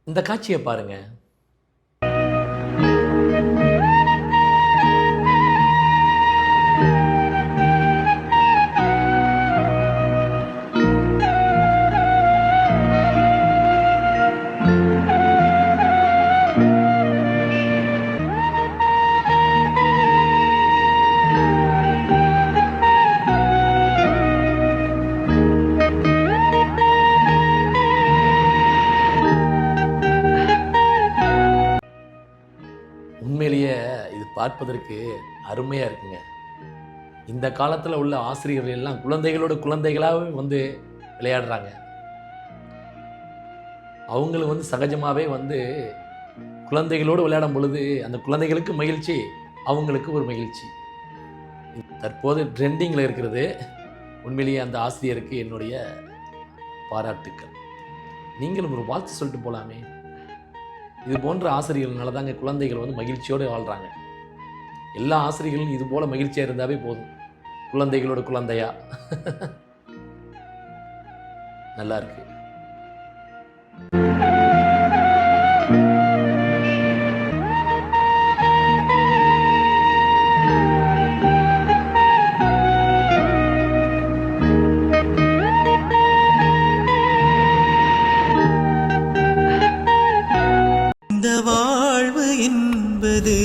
இந்த காட்சியை பாருங்க. உண்மையிலேயே இது பார்ப்பதற்கு அருமையாக இருக்குங்க. இந்த காலத்தில் உள்ள ஆசிரியர்கள் எல்லாம் குழந்தைகளோட குழந்தைகளாகவே வந்து விளையாடுறாங்க. அவங்களும் வந்து சகஜமாகவே வந்து குழந்தைகளோடு விளையாடும் பொழுது அந்த குழந்தைகளுக்கு மகிழ்ச்சி, அவங்களுக்கு ஒரு மகிழ்ச்சி. தற்போது ட்ரெண்டிங்கில் இருக்கிறது. உண்மையிலேயே அந்த ஆசிரியருக்கு என்னுடைய பாராட்டுக்கள். நீங்களும் ஒரு வாழ்த்து சொல்லிட்டு போகலாமே. இது போன்ற ஆசிரியர்களால தாங்க குழந்தைகள் வந்து மகிழ்ச்சியோடு வாழ்கிறாங்க. எல்லா ஆசிரியர்களும் இது போல் மகிழ்ச்சியாக இருந்தாவே போதும். குழந்தைகளோட குழந்தையா நல்லா இருக்கு. இந்த வாழ்வு என்பது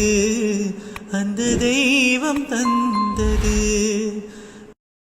அந்த தெய்வம் தந்த